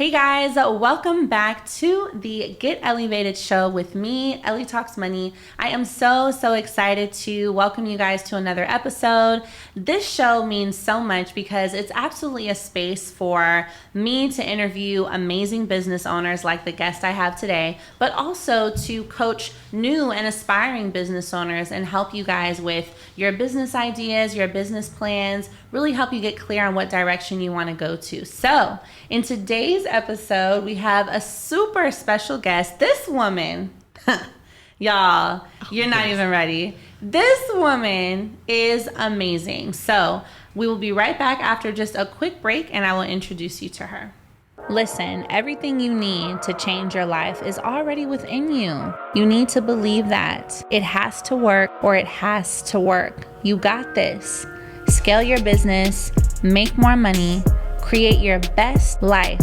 Hey guys, welcome back to the Get Ellievated show with me, Ellie Talks Money. I am so excited to welcome you guys to another episode. This show means so much because it's absolutely a space for me to interview amazing business owners like the guest I have today, but also to coach new and aspiring business owners and help you guys with your business ideas, your business plans, really help you get clear on what direction you want to go to. So in today's episode, we have a super special guest. This woman, y'all, you're not even ready. This woman is amazing. So we will be right back after just a quick break and I will introduce you to her. Listen, everything you need to change your life is already within you. You need to believe that. It has to work or it has to work. You got this. Scale your business, make more money, create your best life,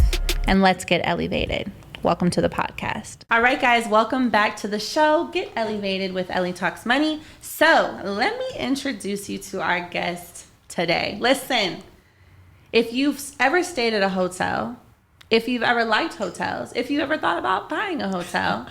and let's get Ellievated. Welcome to the podcast. All right, guys, welcome back to the show, Get Ellievated with Ellie Talks Money. So let me introduce you to our guest today. Listen, if you've ever stayed at a hotel, if you've ever liked hotels, if you ever thought about buying a hotel,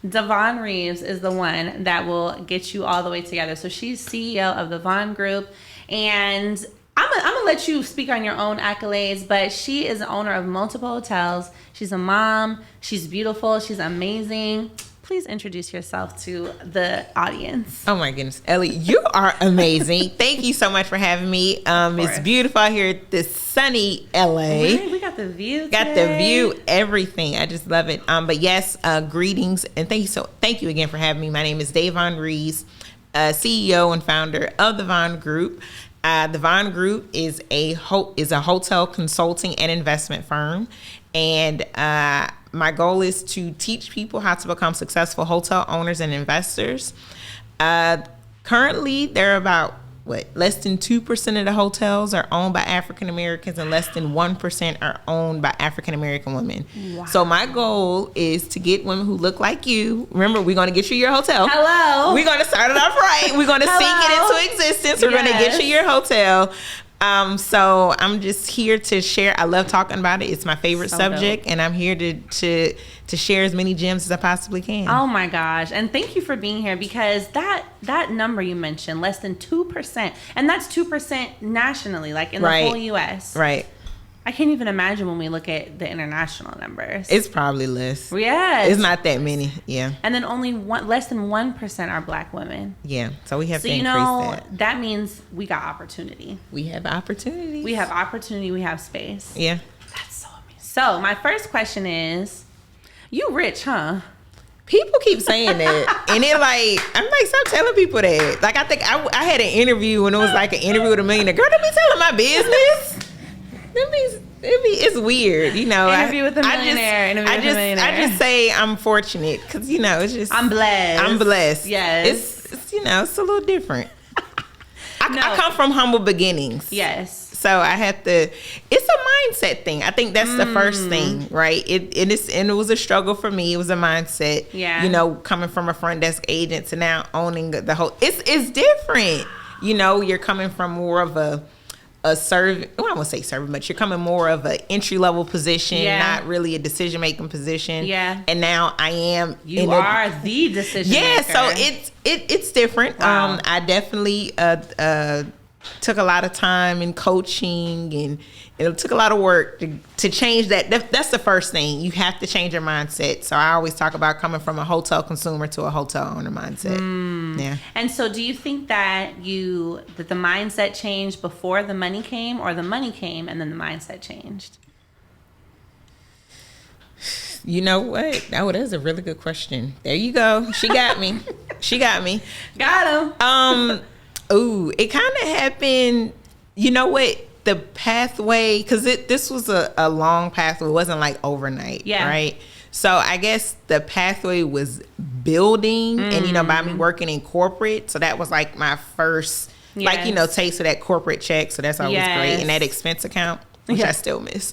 Davonne Reaves is the one that will get you all the way together. So she's CEO of the Vonne Group, and I'm gonna let you speak on your own accolades, but she is the owner of multiple hotels. She's a mom. She's beautiful. She's amazing. Please introduce yourself to the audience. Oh my goodness, Ellie, you are amazing. Thank you so much for having me. It's beautiful out here at this sunny LA. Right, we got the view. Got the view, everything. I just love it. But yes, greetings and thank you again for having me. My name is Davonne Reaves, CEO and founder of the Vonne Group. The Vonne Group is a hotel consulting and investment firm, and my goal is to teach people how to become successful hotel owners and investors. Currently, there are about less than 2% of the hotels are owned by African Americans, and less than 1% are owned by African American women. Wow. So my goal is to get women who look like you. Remember, we're going to get you your hotel. Hello. We're going to start it off right. We're going to sink it into existence. We're going to get you your hotel. So I'm just here to share. I love talking about it. It's my favorite subject, dope. And I'm here to share as many gems as I possibly can. Oh my gosh. And thank you for being here, because that number you mentioned, less than 2%, and that's 2% nationally, like in the whole US. Right. I can't even imagine when we look at the international numbers. It's probably less. Yes. It's not that many. Yeah. And then only less than 1% are Black women. Yeah. So we have to increase that. That means we got opportunity. We have opportunities. We have opportunity. We have space. Yeah. That's so amazing. So my first question is, you rich, huh? People keep saying that, and I'm like, stop telling people that. Like, I think I had an interview, and it was like an interview with a millionaire. Girl, don't be telling my business. It's weird, you know. Interview with a millionaire. I just say I'm fortunate, because it's just I'm blessed. Yes, it's it's a little different. I come from humble beginnings. Yes. So I have to. It's a mindset thing. I think that's the first thing, right? It was a struggle for me. It was a mindset. Yeah. Coming from a front desk agent to now owning the whole. It's different. You're coming from more of a servant. Well, I won't say servant, but you're coming more of an entry level position, not really a decision making position. Yeah. And now I am. You are the decision maker. Yeah. So it's different. Wow. I definitely took a lot of time in coaching, and it took a lot of work to change that. That's the first thing. You have to change your mindset. So I always talk about coming from a hotel consumer to a hotel owner mindset. Yeah. And so do you think that the mindset changed before the money came, or the money came and then the mindset changed? You know what? Oh, that's a really good question. There you go. She got me. Got him. Ooh, it kind of happened. You know what? The pathway, because this was a long pathway. It wasn't like overnight, right? So I guess the pathway was building, and by me working in corporate. So that was like my first, taste of that corporate check. So that's always great. And that expense account, which I still miss.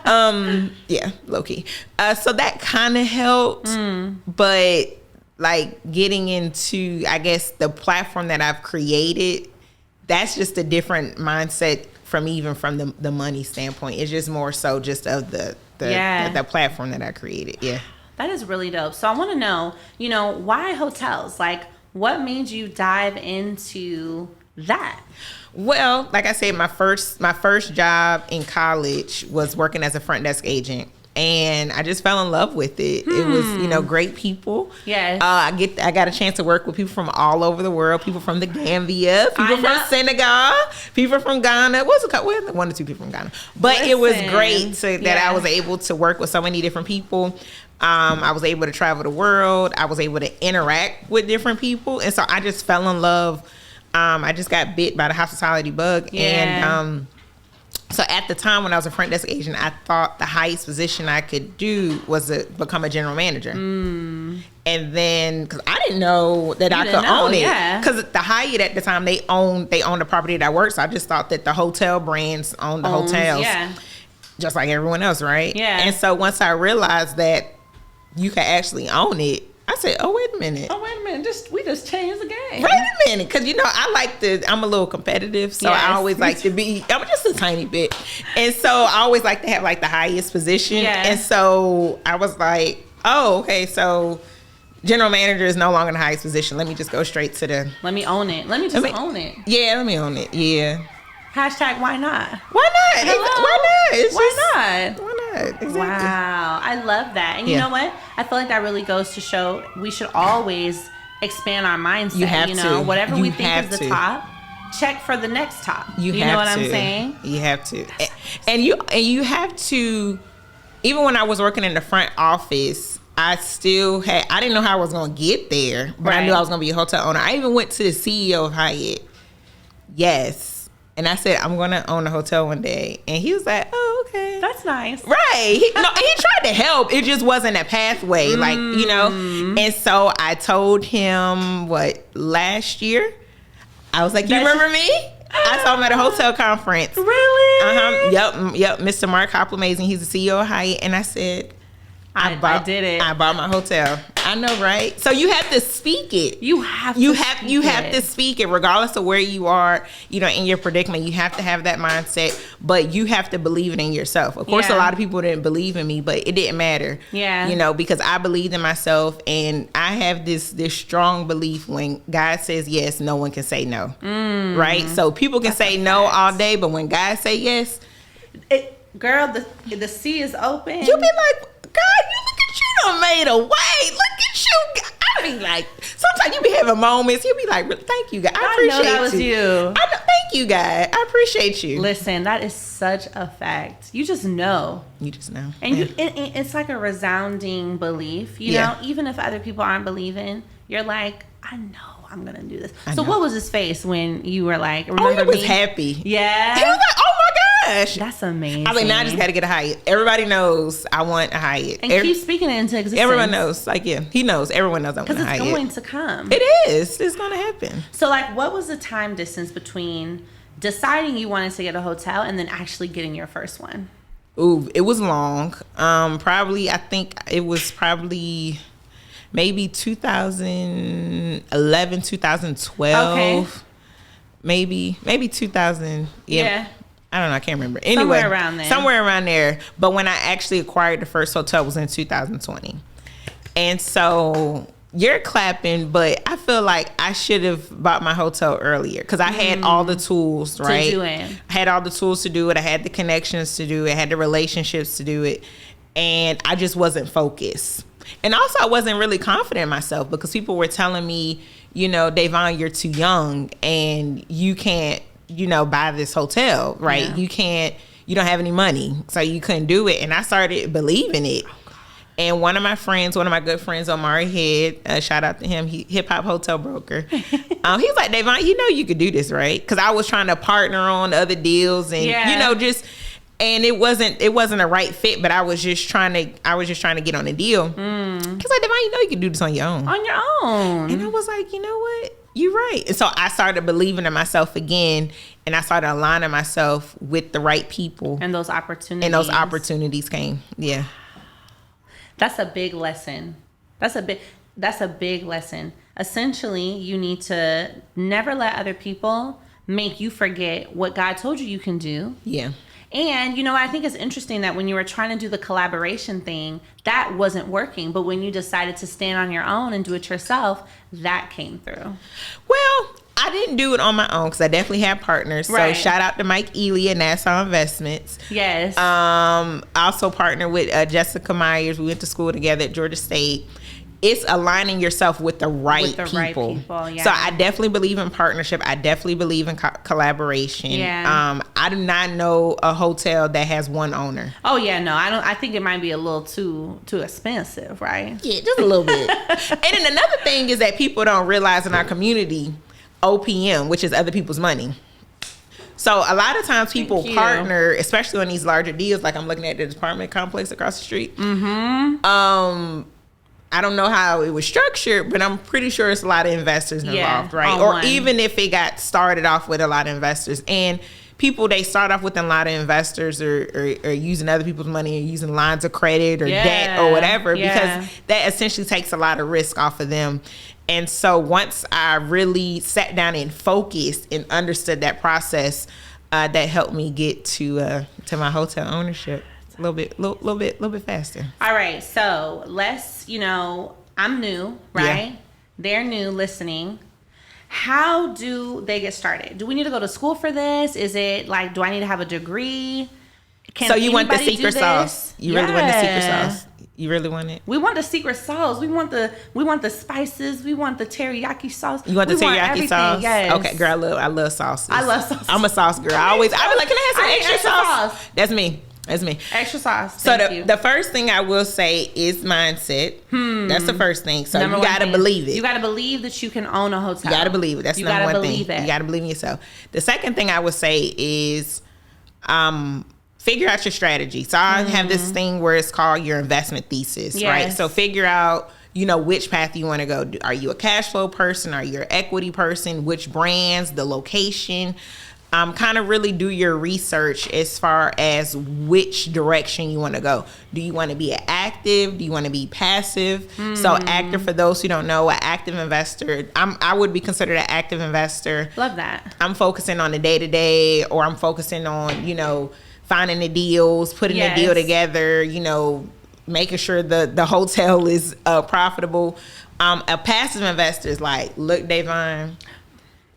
Low key. So that kind of helped, but like getting into, I guess, the platform that I've created, that's just a different mindset from the money standpoint. It's just more so just of the the platform that I created. Yeah. That is really dope. So I want to know, why hotels? Like, what made you dive into that? Well, like I said, my first job in college was working as a front desk agent. And I just fell in love with it. It was, great people. Yes. I got a chance to work with people from all over the world. People from the Gambia, people from Senegal, people from Ghana. What's it called? Well, 1 or 2 people from Ghana. But it was great that I was able to work with so many different people. I was able to travel the world. I was able to interact with different people. And so I just fell in love. I just got bit by the hospitality bug. Yeah. And so at the time when I was a front desk agent, I thought the highest position I could do was to become a general manager. And then, because I didn't know that I could own it. Because the Hyatt at the time, they owned the property that I worked. So I just thought that the hotel brands owned the hotels. Yeah. Just like everyone else, right? Yeah. And so once I realized that you could actually own it, I said, oh, wait a minute. We just changed the game. Wait a minute. Because, I'm a little competitive. So I always like to be, I'm just a tiny bit. And so I always like to have like the highest position. Yeah. And so I was like, oh, okay. So general manager is no longer the highest position. Let me just go straight to the. Let me own it. Let me own it. Yeah, let me own it. Yeah. Hashtag why not? Why not? Why not? Why not? Exactly. Wow. I love that. And you know what? I feel like that really goes to show we should always expand our mindset. You have to. Whatever we think is the top, check for the next top. You know what I'm saying? You have to. And you have to, even when I was working in the front office, I didn't know how I was going to get there, but I knew I was going to be a hotel owner. I even went to the CEO of Hyatt. Yes. And I said, I'm going to own a hotel one day. And he was like, oh, okay. That's nice. Right. He tried to help. It just wasn't a pathway. And so I told him, last year? I was like, you remember me? I saw him at a hotel conference. Really? Yep. Mr. Mark Hopple-Amazing. He's the CEO of Hyatt. And I said, I did it. I bought my hotel. I know, right? So you have to speak it. You have to speak it, regardless of where you are, in your predicament. You have to have that mindset, but you have to believe it in yourself. Of course, a lot of people didn't believe in me, but it didn't matter. Yeah. Because I believed in myself, and I have this strong belief when God says yes, no one can say no. Right? So people can say no all day, but when God say yes, girl, the sea is open. You be like, God, look at you done made a way. Look at you. I be like, sometimes you be having moments. You be like, thank you, God. I appreciate you. I know that was you. Thank you, God. I appreciate you. Listen, that is such a fact. You just know. And it's like a resounding belief. You know, even if other people aren't believing, you're like, I know I'm going to do this. So what was his face when you were like, remember he was happy. Yeah. He was like, oh my gosh. That's amazing. I mean, now I just got to get a Hyatt. Everybody knows I want a Hyatt. And keep speaking it into existence. Everyone knows. He knows. Everyone knows I want a Hyatt. Because it's going to come. It is. It's going to happen. So, what was the time distance between deciding you wanted to get a hotel and then actually getting your first one? Ooh, it was long. I think it was maybe 2011, 2012. Okay. Maybe 2000. Yeah. I don't know. I can't remember. Anyway, somewhere around there. But when I actually acquired the first hotel was in 2020. And so you're clapping, but I feel like I should have bought my hotel earlier because I had all the tools, right? To do it. I had all the tools to do it. I had the connections to do it. I had the relationships to do it. And I just wasn't focused. And also, I wasn't really confident in myself because people were telling me, Davonne, you're too young and you can't, buy this hotel, right? Yeah. You don't have any money, so you couldn't do it. And I started believing it. And one of my good friends, Omari Head, shout out to him, hip hop hotel broker. He was like, Davonne, you could do this, right? Because I was trying to partner on other deals and, and it wasn't a right fit, but I was just trying to get on a deal. Cause like, Davonne, you can do this on your own. On your own. And I was like, you know what? You're right. And so I started believing in myself again, and I started aligning myself with the right people. And those opportunities came. Yeah. That's a big lesson. That's a big lesson. Essentially, you need to never let other people make you forget what God told you can do. Yeah. And, you know, I think it's interesting that when you were trying to do the collaboration thing, that wasn't working. But when you decided to stand on your own and do it yourself, that came through. Well, I didn't do it on my own because I definitely had partners. Right. So shout out to Mike Ellie at Nassau Investments. Yes. I also partnered with Jessica Myers. We went to school together at Georgia State. It's aligning yourself with the right people. Right people, yeah. So I definitely believe in partnership. I definitely believe in collaboration. Yeah. I do not know a hotel that has one owner. Oh yeah, no, I don't. I think it might be a little too expensive, right? Yeah, just a little bit. And then another thing is that people don't realize in our community, OPM, which is other people's money. So a lot of times people partner, especially on these larger deals. Like I'm looking at the apartment complex across the street. Mm-hmm. I don't know how it was structured, but I'm pretty sure it's a lot of investors involved, right? Or even if it got started off with a lot of investors. And people, they start off with a lot of investors or using other people's money or using lines of credit or debt or whatever, because that essentially takes a lot of risk off of them. And so once I really sat down and focused and understood that process, that helped me get to my hotel ownership. A little bit faster. All right, so let's, I'm new, right? Yeah. They're new listening. How do they get started? Do we need to go to school for this? Is it like, do I need to have a degree? So you want the secret sauce? You really want the secret sauce? You really want it? We want the secret sauce. We want the spices. We want the teriyaki sauce. You want the teriyaki sauce? Yes. Okay, girl, I love sauces. I love sauces. I'm a sauce girl. I be like, can I have some extra sauce? That's me. Extra sauce. So the first thing I will say is mindset. That's the first thing. So you got to believe it. You got to believe that you can own a hotel. You got to believe it. That's you number one thing. It. You got to believe in yourself. The second thing I would say is figure out your strategy. So I have this thing where it's called your investment thesis, right? So figure out, which path you want to go. Are you a cash flow person? Are you an equity person? Which brands, the location? Kind of really do your research as far as which direction you want to go. Do you want to be active? Do you want to be passive? So active, for those who don't know, an active investor, I would be considered an active investor. Love that. I'm focusing on the day-to-day, or I'm focusing on, finding the deals, putting the deal together, making sure the hotel is profitable. A passive investor is like, look, Davonne,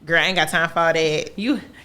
girl, I ain't got time for all that.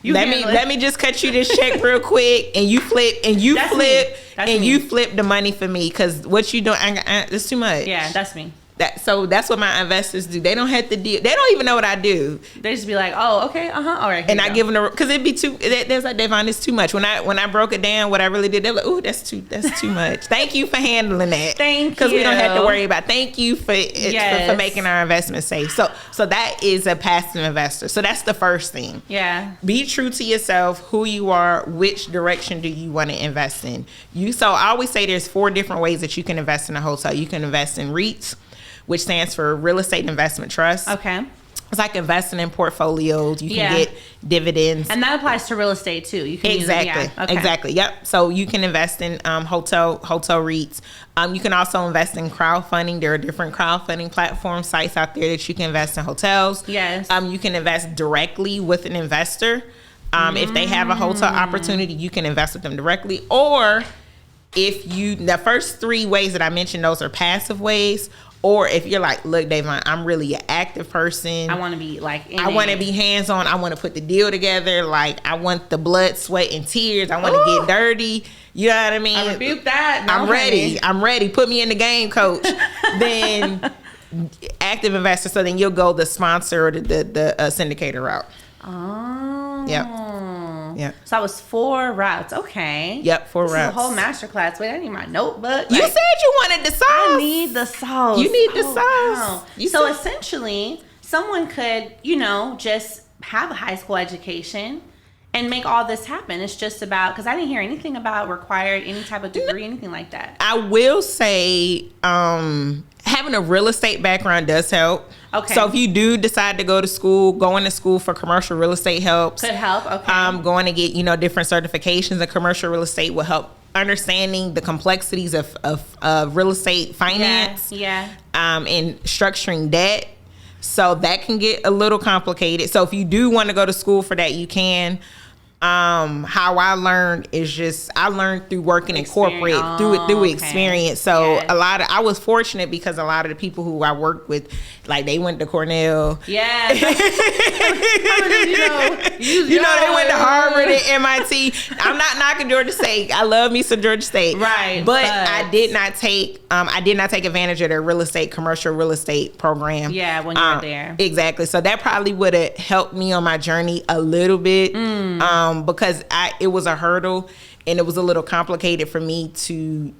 Let me just cut you this check real quick, and you flip the money for me, because what you doing, it's too much. Yeah, that's me. So that's what my investors do. They don't have to deal. They don't even know what I do. They just be like, oh, okay, all right. And I give them because it'd be too. There's like, Davonne, it's too much. When I broke it down, what I really did, they're like, ooh, that's too much. Thank you for handling that. Thank you. Because we don't have to worry about. Thank you for making our investment safe. So that is a passive investor. So that's the first thing. Yeah. Be true to yourself, who you are, which direction do you want to invest in. So I always say there's 4 different ways that you can invest in a hotel. You can invest in REITs, which stands for Real Estate Investment Trust. Okay. It's like investing in portfolios. You can get dividends. And that applies to real estate too. You can Exactly. Yep. So you can invest in hotel REITs. You can also invest in crowdfunding. There are different crowdfunding platform sites out there that you can invest in hotels. Yes. You can invest directly with an investor. If they have a hotel opportunity, you can invest with them directly. Or the first 3 ways that I mentioned, those are passive ways. Or if you're like, look, Davonne, I'm really an active person. I want to be like, I want to be hands-on. I want to put the deal together. Like, I want the blood, sweat, and tears. I want to get dirty. You know what I mean? I rebuke that. No, I'm ready. I'm ready. Put me in the game, coach. Then active investor. So then you'll go the sponsor or the syndicator route. Oh. Yep. Yeah. So that was 4 routes. Okay. Yep, 4 routes. This is a whole masterclass. Wait, I need my notebook. You said you wanted the sauce. I need the sauce. You need the sauce. Wow. So essentially, someone could, just have a high school education and make all this happen. It's just about, because I didn't hear anything about required any type of degree, anything like that. I will say, having a real estate background does help. Okay. So if you do decide to go to school, going to school for commercial real estate helps. Could help. Okay. Going to get, different certifications in commercial real estate will help understanding the complexities of real estate finance. Yeah. And structuring debt. So that can get a little complicated. So if you do want to go to school for that, you can. How I learned is just I learned through working in corporate through experience. So I was fortunate because a lot of the people who I worked with, like they went to Cornell. Yeah. They went to Harvard and MIT. I'm not knocking Georgia State. I love me some Georgia State. Right. But I did not take advantage of their commercial real estate program. Yeah, when you were there. Exactly. So that probably would have helped me on my journey a little bit. Because it was a hurdle and it was a little complicated for me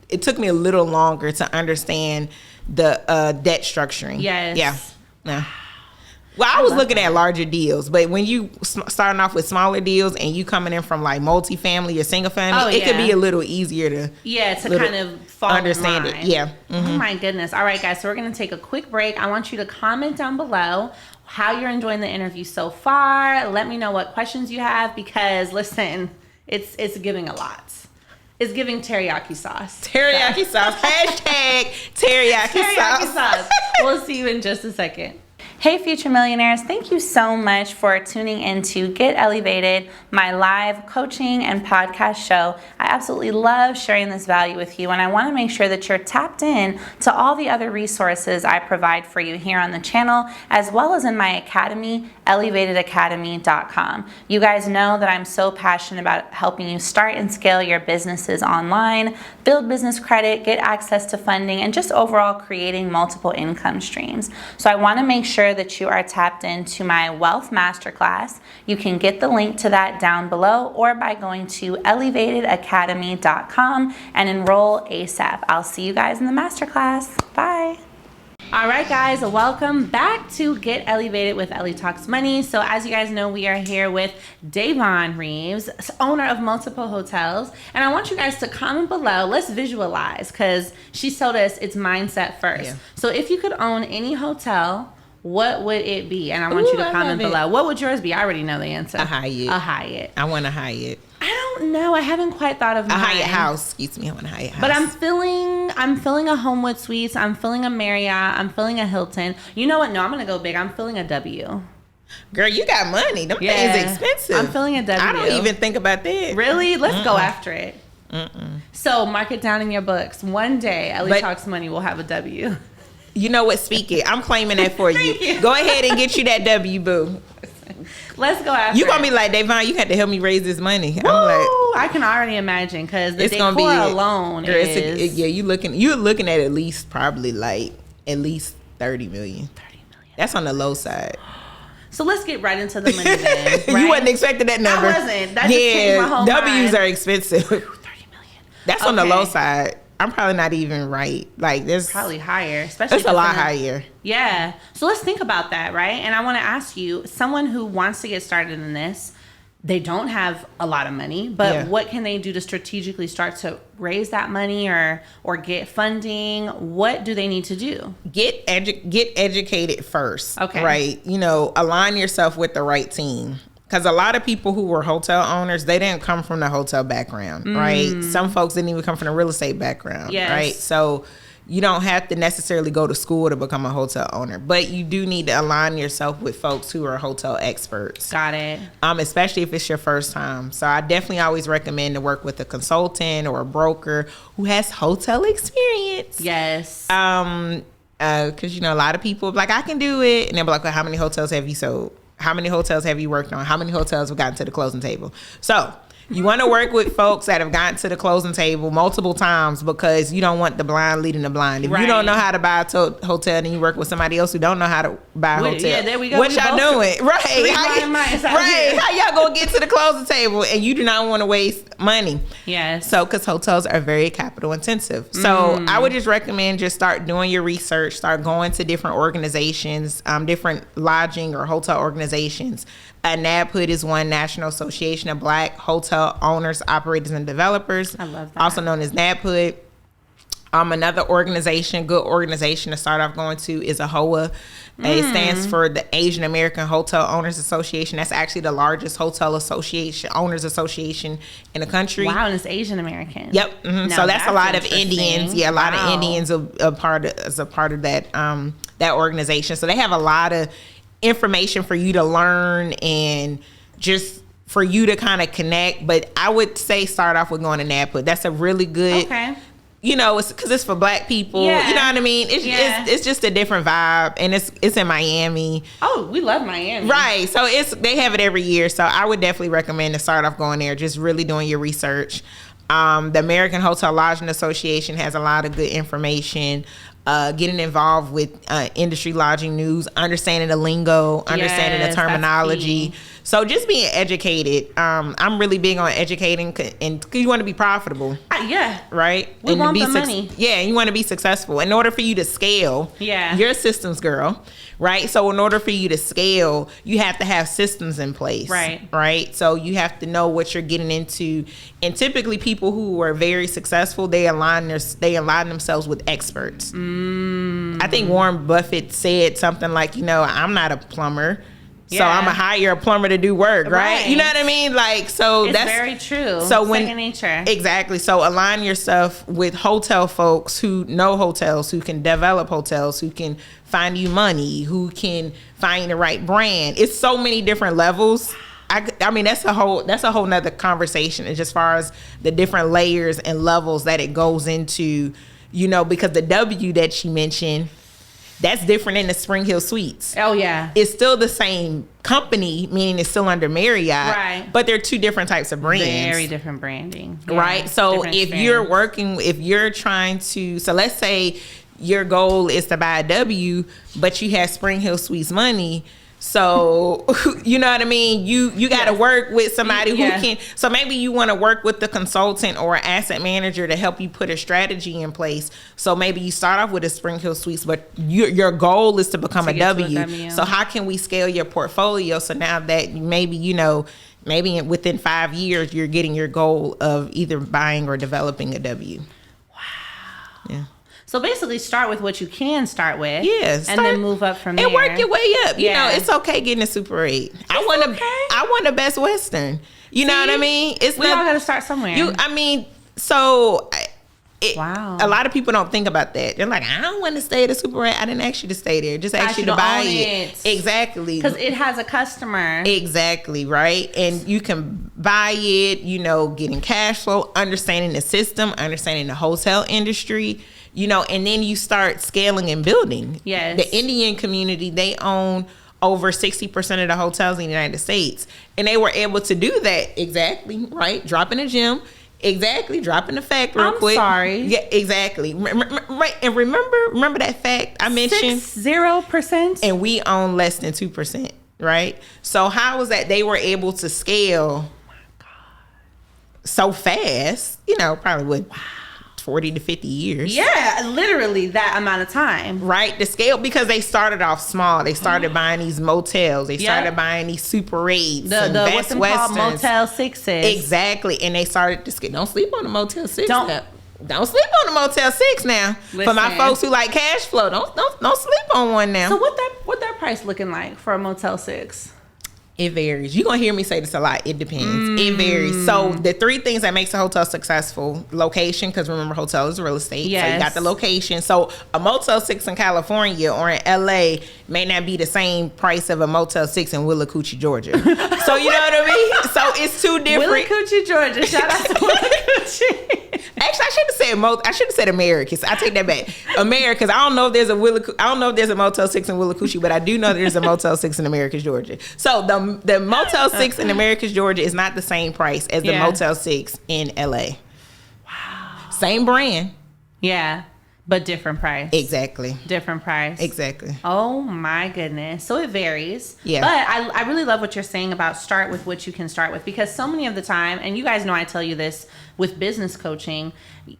it took me a little longer to understand the debt structuring. Yes. Yeah. Well, I was looking at larger deals, but when you starting off with smaller deals and you coming in from like multifamily or single family, it could be a little easier to kind of fall understand in line. it. Yeah. Oh my goodness. All right, guys. So we're going to take a quick break. I want you to comment down below how you're enjoying the interview so far. Let me know what questions you have because listen, it's giving a lot. It's giving teriyaki sauce. Teriyaki sauce. Hashtag teriyaki sauce. We'll see you in just a second. Hey, future millionaires, thank you so much for tuning in to Get Ellivated, my live coaching and podcast show. I absolutely love sharing this value with you, and I want to make sure that you're tapped in to all the other resources I provide for you here on the channel, as well as in my academy, Ellievatedacademy.com. You guys know that I'm so passionate about helping you start and scale your businesses online, build business credit, get access to funding, and just overall creating multiple income streams. So I want to make sure that you are tapped into my Wealth Masterclass. You can get the link to that down below or by going to Ellievatedacademy.com and enroll ASAP. I'll see you guys in the Masterclass. Bye. All right, guys, welcome back to Get Ellivated with Ellie Talks Money. So as you guys know, we are here with Davonne Reaves, owner of multiple hotels. And I want you guys to comment below. Let's visualize because she told us it's mindset first. Yeah. So if you could own any hotel, what would it be? And I want you to comment below. What would yours be? I already know the answer. A Hyatt. A Hyatt. I want a Hyatt. I don't know. I haven't quite thought of mine. A Hyatt house. Excuse me. I want a Hyatt house. But I'm feeling a Homewood Suites. I'm feeling a Marriott. I'm feeling a Hilton. You know what? No, I'm going to go big. I'm feeling a W. Girl, you got money. Them things expensive. I'm feeling a W. I don't even think about that. Really? Let's go after it. So mark it down in your books. One day, Ellie Talks Money will have a W. You know what? Speak it. I'm claiming that for you. Go ahead and get you that W, boo. Let's go after you gonna be like, Davonne, you had to help me raise this money. Woo! I'm like, I can already imagine because the decor alone is. You're looking at least probably like at least 30 million. 30 million. That's on the low side. So let's get right into the money then. Right? You wasn't expecting that number. I wasn't. That just changed my whole W's mind. are expensive. 30 million. That's on the low side. I'm probably not even right. Like there's probably higher, especially. It's a lot higher. Yeah. So let's think about that, right? And I want to ask you, someone who wants to get started in this, they don't have a lot of money, but what can they do to strategically start to raise that money or get funding? What do they need to do? Get educated first. Okay. Right. Align yourself with the right team. Because a lot of people who were hotel owners, they didn't come from the hotel background, right? Some folks didn't even come from the real estate background, right? So you don't have to necessarily go to school to become a hotel owner, but you do need to align yourself with folks who are hotel experts. Got it. Especially if it's your first time. So I definitely always recommend to work with a consultant or a broker who has hotel experience. Yes. Because, a lot of people like, I can do it. And they'll be like, well, how many hotels have you sold? How many hotels have you worked on? How many hotels have gotten to the closing table? So you want to work with folks that have gotten to the closing table multiple times because you don't want the blind leading the blind. If you don't know how to buy a hotel, then you work with somebody else who don't know how to buy a hotel. Yeah, there we go. What y'all doing? Right. How y'all going to get to the closing table and you do not want to waste money? Yes. So, because hotels are very capital intensive. So I would just recommend just start doing your research, start going to different organizations, different lodging or hotel organizations. NABHOOD is one, National Association of Black Hotel Owners, Operators, and Developers. I love that. Also known as NABHOOD. Another good organization to start off going to is AHOA. It stands for the Asian American Hotel Owners Association. That's actually the largest hotel owners association in the country. Wow, and it's Asian American. Yep. So that's a lot of Indians. Yeah, a lot of Indians are a part of that that organization. So they have a lot of information for you to learn and just for you to kind of connect. But I would say start off with going to NAPA. That's a really good, you know, it's because it's for Black people. You know what I mean? It's just a different vibe, and it's in Miami. Oh, we love Miami. Right. So they have it every year. So I would definitely recommend to start off going there, just really doing your research. The American Hotel Lodging Association has a lot of good information. Getting involved with industry lodging news, understanding the lingo, understanding the terminology. So just being educated. I'm really big on educating, and you want to be profitable. Right? We want the money. Yeah, you want to be successful. In order for you to scale, you're a systems girl, right? So in order for you to scale, you have to have systems in place. Right? So you have to know what you're getting into. And typically people who are very successful, they align themselves with experts. I think Warren Buffett said something like, you know, I'm not a plumber, so I'm gonna hire a plumber to do work, right? You know what I mean? Like, so it's that's very true. So second nature. Exactly. So align yourself with hotel folks who know hotels, who can develop hotels, who can find you money, who can find the right brand. It's so many different levels. I mean, that's a whole nother conversation as far as the different layers and levels that it goes into, you know, because the W that she mentioned, that's different in the Spring Hill Suites. Oh, yeah. It's still the same company, meaning it's still under Marriott. Right. But they're two different types of brands. Very different branding. Right. So if you're trying to, so let's say your goal is to buy a W, but you have Spring Hill Suites money. So, you know what I mean? You got to work with somebody who can. So maybe you want to work with the consultant or asset manager to help you put a strategy in place. So maybe you start off with a Spring Hill Suites, but your goal is to become a W. So how can we scale your portfolio? So now that maybe, you know, maybe within 5 years, you're getting your goal of either buying or developing a W. Wow. Yeah. So basically start with what you can start with. Yes. And then move up from there. And work your way up. You know, it's okay getting a Super 8. I want a Best Western. You know what I mean? We all got to start somewhere. A lot of people don't think about that. They're like, I don't want to stay at a Super 8. I didn't ask you to stay there. Just asked you to buy it. Exactly. Because it has a customer. Exactly, right? And you can buy it, you know, getting cash flow, understanding the system, understanding the hotel industry. You know, and then you start scaling and building. Yes. The Indian community, they own over 60% of the hotels in the United States. And they were able to do that. Exactly. Right. Dropping a gem. Exactly. Dropping the fact real quick. I'm sorry. Yeah, exactly. Right. And remember that fact I mentioned? 0%. And we own less than 2%. Right. So how is that they were able to scale so fast? You know, probably with 40 to 50 years. Yeah, literally that amount of time. Right, the scale, because they started off small. They started buying these motels. They started buying these Super 8s and Best Westerns. Motel 6s. Exactly, and they started to scale. Don't sleep on the Motel 6. Don't sleep on the Motel 6 now. Listen, for my folks who like cash flow, don't sleep on one now. So what that price looking like for a Motel 6? It varies. You're going to hear me say this a lot. It depends. It varies. So the 3 things that makes a hotel successful: location, because remember, hotel is real estate. Yes. So you got the location. So a Motel 6 in California or in LA may not be the same price of a Motel 6 in Willacoochee, Georgia. So you know what I mean? So it's 2 different. Willacoochee, Georgia. Shout out to Willacoochee. Actually, I should have said Americas. I take that back. Americas. I don't know if there's a Motel 6 in Willacoochee, but I do know there's a Motel 6 in Americas, Georgia. So the Motel 6 in Americas, Georgia is not the same price as the Motel 6 in LA. Wow. Same brand. Yeah. But different price. Exactly. Different price. Exactly. Oh my goodness. So it varies. Yeah. But I really love what you're saying about start with what you can start with, because so many of the time, and you guys know I tell you this with business coaching,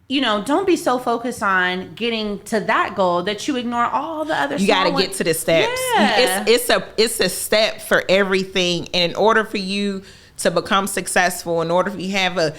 you know, don't be so focused on getting to that goal that you ignore all the other. You got to get to the steps. Yeah. It's a step for everything. And in order for you to become successful, in order for you to have a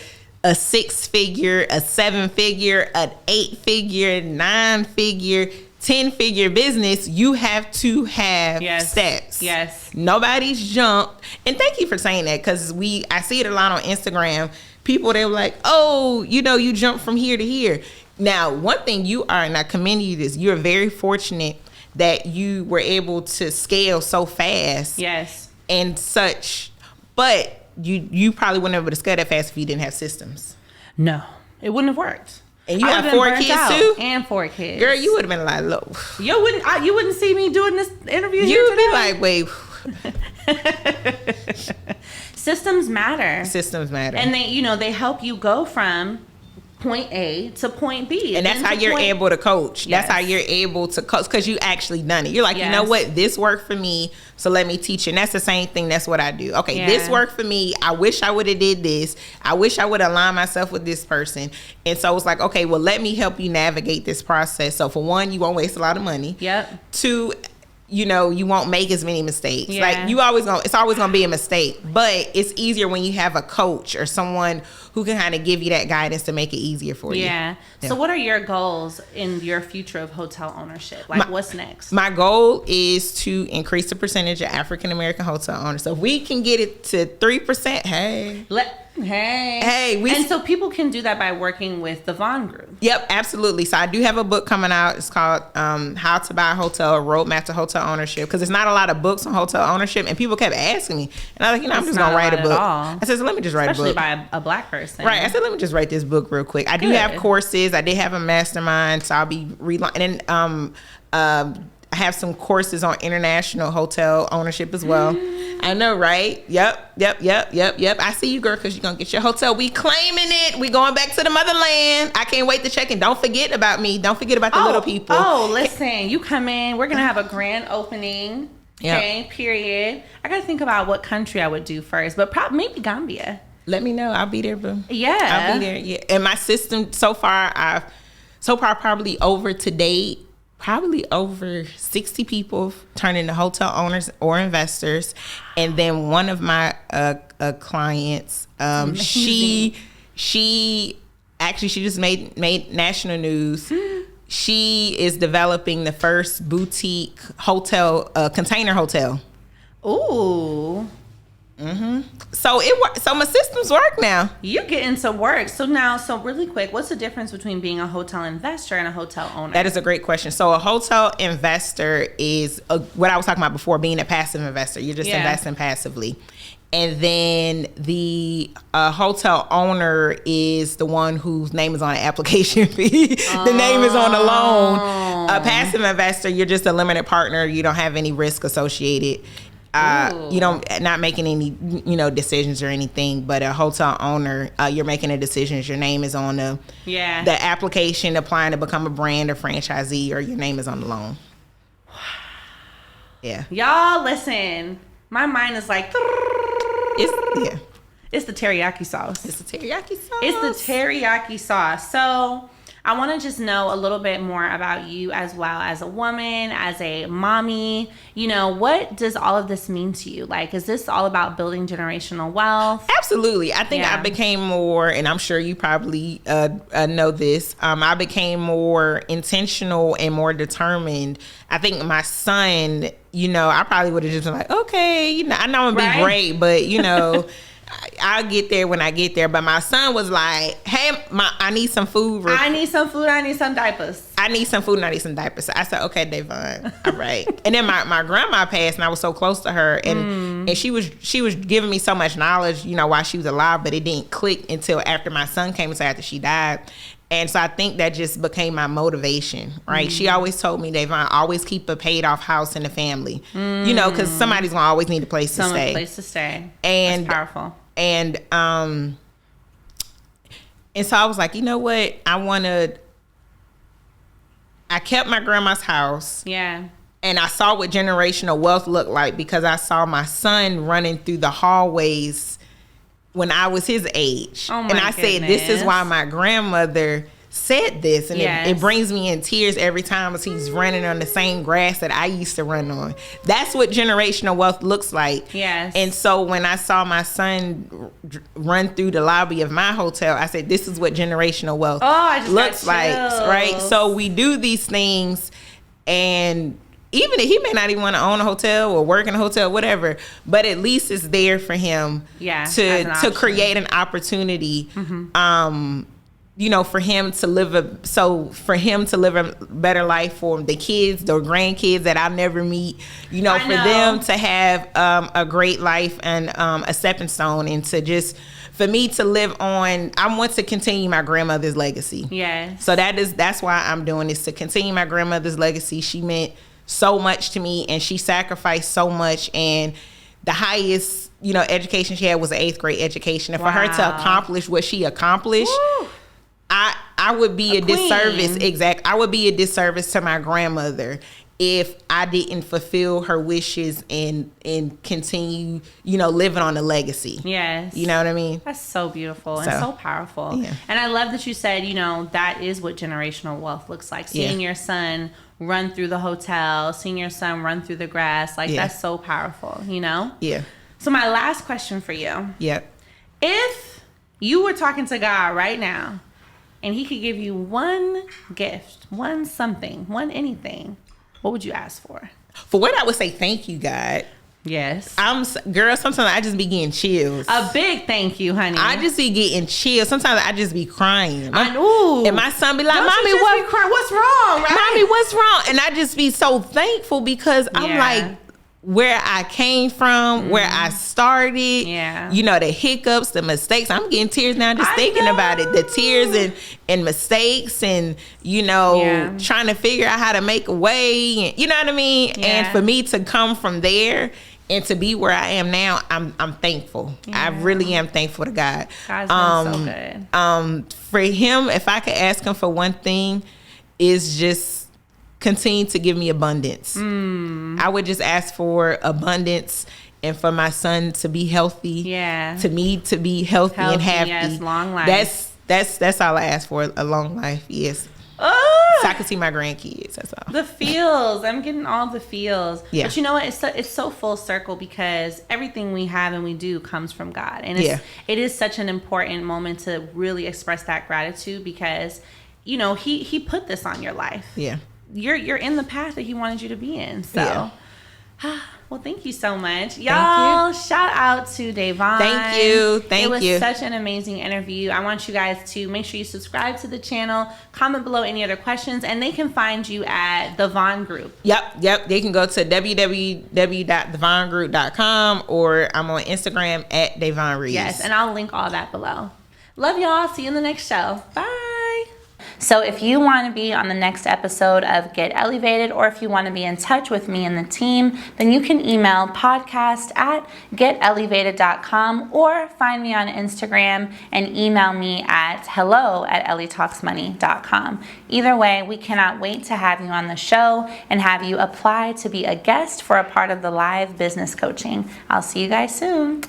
6-figure, a 7-figure, an 8-figure, 9-figure, 10-figure business, you have to have steps. Yes. Nobody's jumped. And thank you for saying that, because I see it a lot on Instagram. People, they were like, oh, you know, you jump from here to here. Now, one thing you are, and I commend you this, you're very fortunate that you were able to scale so fast. Yes. And such. But you probably wouldn't have been able to scale that fast if you didn't have systems. No, it wouldn't have worked. And you have 4 kids too? And 4 kids. Girl, you would have been like, look. You wouldn't see me doing this interview here You'd today. be like, wait. Systems matter. Systems matter. And they help you go from point A to point B. And that's how you're able to coach. Yes. That's how you're able to coach, because you actually done it. You're like, you know what? This worked for me, so let me teach you. And that's the same thing. That's what I do. Okay, this worked for me. I wish I would have did this. I wish I would align myself with this person. And so it's like, okay, well, let me help you navigate this process. So for one, you won't waste a lot of money. Yep. 2, you won't make as many mistakes. Like it's always gonna be a mistake, but it's easier when you have a coach or someone who can kind of give you that guidance to make it easier for you. Yeah. So what are your goals in your future of hotel ownership? Like, what's next? My goal is to increase the percentage of African American hotel owners. So if we can get it to 3%, hey. And so people can do that by working with the Vonne Group. Yep, absolutely. So I do have a book coming out. It's called How to Buy a Hotel, a Roadmap to Hotel Ownership, because there's not a lot of books on hotel ownership, and people kept asking me. And I was like, I'm just going to write a book. I said, so let me just write a book. Especially by a Black person. Right. I said, let me just write this book real quick. I do have courses. I did have a mastermind, so I'll be and then I have some courses on international hotel ownership as well. I know, right? Yep. I see you, girl, because you're going to get your hotel. We claiming it. We going back to the motherland. I can't wait to check in. Don't forget about me. Don't forget about the little people. Oh, listen. You come in. We're going to have a grand opening. Okay, period. I got to think about what country I would do first, but maybe Gambia. Let me know. I'll be there, boo. Yeah. I'll be there. Yeah. And my system so far probably over to date, probably over 60 people turn into hotel owners or investors. And then one of my clients, she just made national news. She is developing the first boutique hotel, container hotel. Ooh. So my systems work now. You get into work. So really quick, what's the difference between being a hotel investor and a hotel owner? That is a great question. So a hotel investor is what I was talking about before, being a passive investor. You're just investing passively. And then the hotel owner is the one whose name is on an application fee. The name is on the loan. A passive investor, you're just a limited partner. You don't have any risk associated. You don't not making any decisions or anything, but a hotel owner, you're making a decision. Your name is on the application, applying to become a brand or franchisee, or your name is on the loan. Yeah, y'all listen, my mind is like it's the teriyaki sauce. It's the teriyaki sauce. So I want to just know a little bit more about you as well, as a woman, as a mommy. What does all of this mean to you? Like, is this all about building generational wealth? Absolutely. I think I became more, and I'm sure you probably know this, I became more intentional and more determined. I think my son, I probably would have just been like, okay, I know I'm going to be great, but, I'll get there when I get there. But my son was like, hey, I need some food. I need some food. I need some diapers. I need some food and I need some diapers. So I said, okay, Davonne. All right. And then my grandma passed, and I was so close to her. And she was giving me so much knowledge, while she was alive, but it didn't click until after my son came, so after she died. And so I think that just became my motivation, right? She always told me, Davonne, always keep a paid off house in the family, because somebody's going to always need a place to stay. And that's powerful. And so I was like, you know what? I kept my grandma's house. Yeah. And I saw what generational wealth looked like, because I saw my son running through the hallways when I was his age. Oh my and I goodness. said, this is why my grandmother said this. And it brings me in tears every time as he's running on the same grass that I used to run on. That's what generational wealth looks like. Yes. And so when I saw my son run through the lobby of my hotel, I said, this is what generational wealth looks like, right? So we do these things, and even if he may not even want to own a hotel or work in a hotel, whatever, but at least it's there for him to create an opportunity. for him to live a better life for the kids, the grandkids that I'll never meet, for them to have a great life and a stepping stone, and to just for me to live on. I want to continue my grandmother's legacy. Yes. So that's why I'm doing this, to continue my grandmother's legacy. She meant so much to me, and she sacrificed so much, and the highest education she had was an 8th grade education, and for her to accomplish what she accomplished, woo, I would be a disservice. Exactly. I would be a disservice to my grandmother if I didn't fulfill her wishes and continue, living on the legacy. Yes. You know what I mean? That's so beautiful and so powerful. Yeah. And I love that you said, that is what generational wealth looks like. Seeing your son run through the hotel, seeing your son run through the grass, that's so powerful, Yeah. So my last question for you. Yep. If you were talking to God right now, and he could give you one gift, one something, one anything, what would you ask for? For what, I would say thank you, God. Yes. Girl, sometimes I just be getting chills. A big thank you, honey. I just be getting chills. Sometimes I just be crying. Ooh. And my son be like, Don't Mommy, what's wrong? Right? Mommy, what's wrong? And I just be so thankful, because I'm like, where I came from, where I started, the hiccups, the mistakes. I'm getting tears now just thinking about it. The tears and mistakes, and trying to figure out how to make a way, and, you know what I mean? Yeah. And for me to come from there and to be where I am now, I'm thankful. Yeah. I really am thankful to God. God's been so good. For him, if I could ask him for one thing, is just continue to give me abundance. I would just ask for abundance, and for my son to be healthy. Yeah. To me to be healthy and happy. Yes, long life. That's all I ask for, a long life. Yes. Oh, so I can see my grandkids. That's all. The feels. I'm getting all the feels. Yeah. But you know what? It's so full circle, because everything we have and we do comes from God, and it is such an important moment to really express that gratitude, because he put this on your life. Yeah. You're in the path that he wanted you to be in. So, well, thank you so much. Y'all, shout out to Davonne. Thank you. It was such an amazing interview. I want you guys to make sure you subscribe to the channel, comment below any other questions, and they can find you at the Vonne Group. Yep. They can go to www.davonnegroup.com, or I'm on Instagram at Davonne Reaves. Yes, and I'll link all that below. Love y'all. See you in the next show. Bye. So if you want to be on the next episode of Get Ellivated, or if you want to be in touch with me and the team, then you can email podcast@getellievated.com, or find me on Instagram and email me at hello@ellietalksmoney.com. Either way, we cannot wait to have you on the show and have you apply to be a guest for a part of the live business coaching. I'll see you guys soon.